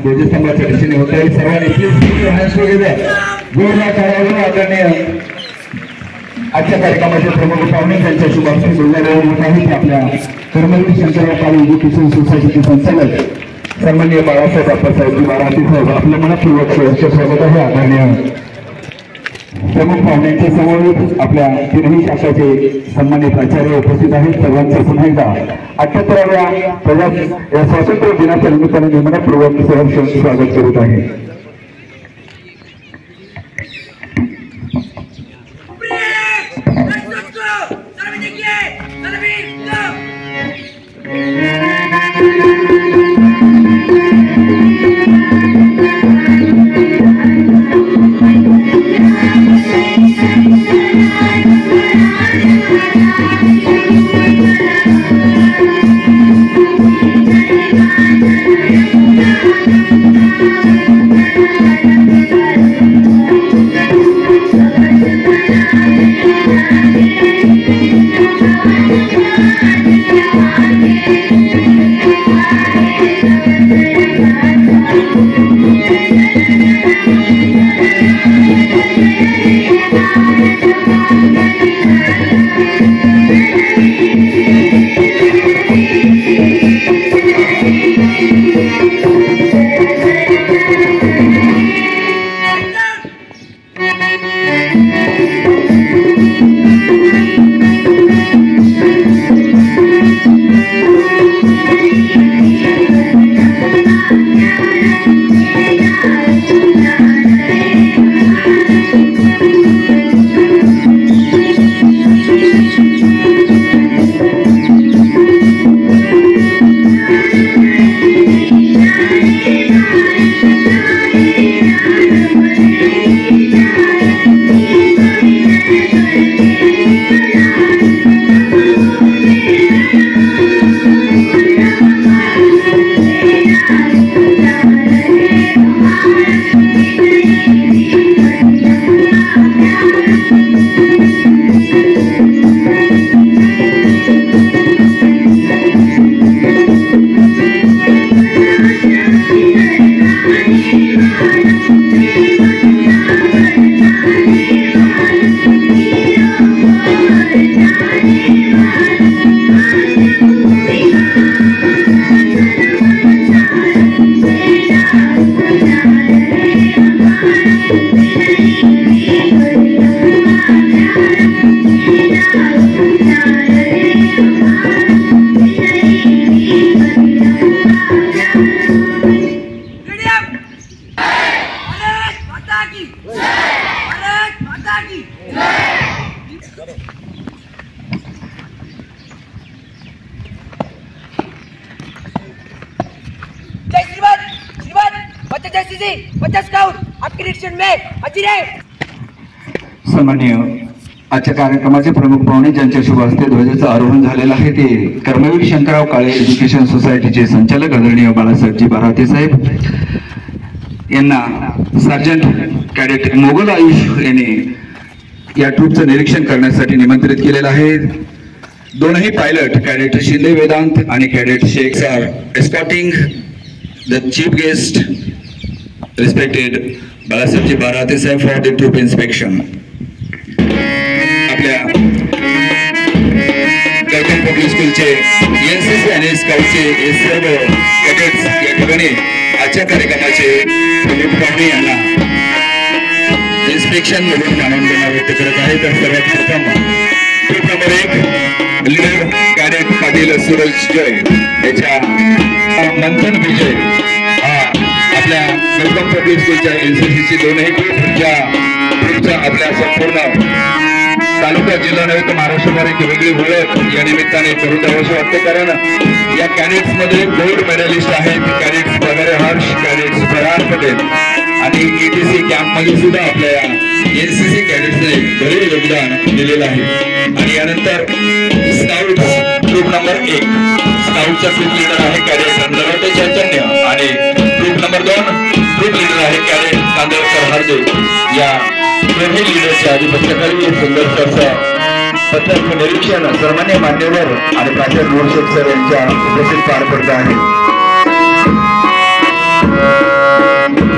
ध्वजस्तंभाच्या दिशेने होत आहे. सर्वांनी जोरदार करावं. आदरणीय आजच्या कार्यक्रमाचे प्रमुख पाहुणे त्यांच्या शुभार्थी बोलणारे होत आहेत. आपल्या कर्मवीर शंकरराव काळे एज्युकेशन सोसायटीचे संचालक सन्माननीय बाळासाहेब अप्पासाहेब बाराती साहेब आपलं मनपूर्वक स्वागत आहे. आदरणीय प्रमुख पाहुण्यांच्या समवेत आपल्या तीनही शाखाचे सन्मान्य प्राचार्य उपस्थित आहेत. सर्वांचं पुन्हा एकदा 78व्या स्वातंत्र्य दिनाच्या निमित्ताने मनपूर्वक सहर्ष स्वागत करीत आहे. सन्माननीय आजच्या कार्यक्रमाचे प्रमुख पाहुणे ज्यांच्या शुभ हस्ते ध्वजाचं आरोहण झालेलं आहे ते कर्मवीर शंकरराव काळे एज्युकेशन सोसायटीचे संचालक आदरणीय बाळासाहेबजी बाराती साहेब यांना सर्जंट कॅडेट मोगल आयुष यांनी या ट्रूपचं निरीक्षण करण्यासाठी निमंत्रित केलेलं आहे. दोनही पायलट कॅडेट शिंदे वेदांत आणि cadet Shaikh are escorting the chief guest respected Balasahebji बाराती saheb for the troop inspection. आपल्या गळकण पब्लिक स्कूलचे एनसीसी आणि स्काउटचे हे सर्व कॅडेट्स या ठिकाणी आजच्या कार्यक्रमाचे प्रमुख पाहुणे यांना इन्स्पेक्शन म्हणून आनंद व्यक्त करत आहे. तर सर्वात प्रथम group number 1 leader cadet Patil Suraj Jay याच्या मंथन विजय आपल्या गळकण पब्लिक स्कूलच्या एनसीसीची दोनही ग्रुपच्या आपल्या संपूर्ण तालुका जिल्हा नव्हे तर महाराष्ट्रभर एक वेगळी ओळख या निमित्ताने करून द्यावंसं वाटते. कारण या कॅडेट्स मध्ये गोल्ड मेडलिस्ट आहेत कॅडेट्स प्रकारे हर्ष, कॅडेट्स फरहान पटेल आणि ETC कॅम्प मध्ये सुद्धा आपल्या एनसीसी कॅडेट्सने भरीव योगदान दिलेलं आहे. आणि यानंतर स्काउट ग्रुप नंबर 1 स्काउटचा ग्रुप लीडर आहे कॅडेट नरोटे चैतन्य आणि ग्रुप नंबर 2 ग्रुप लीडर आहे कॅडेट कांदळकर हरदे. या दोन्ही लीडरच्या आधिपत्याखाली सुंदर पथक निरीक्षण सर्वमान्य मान्यवर आणि प्राचार्य नूरशेख सर यांच्या उपस्थित पार पडत आहे.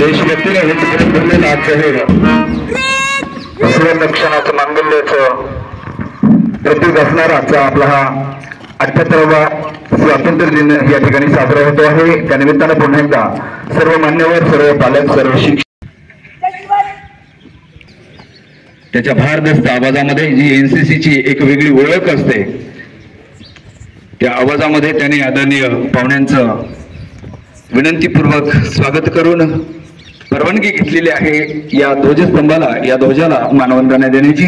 देशभक्तीने हे चित्र ठरलेलं आजचं हे सुवर्णक्षणाचं मांगल्याचं प्रतीक असणारा आजचा आपला हा 78वा स्वातंत्र्य दिन या ठिकाणी साजरा होतो आहे। त्या निमित्तानं पुन्हा एकदा सर्व मान्यवर, सर्व पालक, सर्व शिक्षक त्याच्या भारदस्त आवाजामध्ये जी एनसीसीची एक वेगळी ओळख असते त्या आवाजामध्ये त्याने आदरणीय पाहुण्यांचं विनंतीपूर्वक स्वागत करून परवानगी घेतलेली आहे। या ध्वजस्तंभाला, या ध्वजाला मानवंदना देण्याची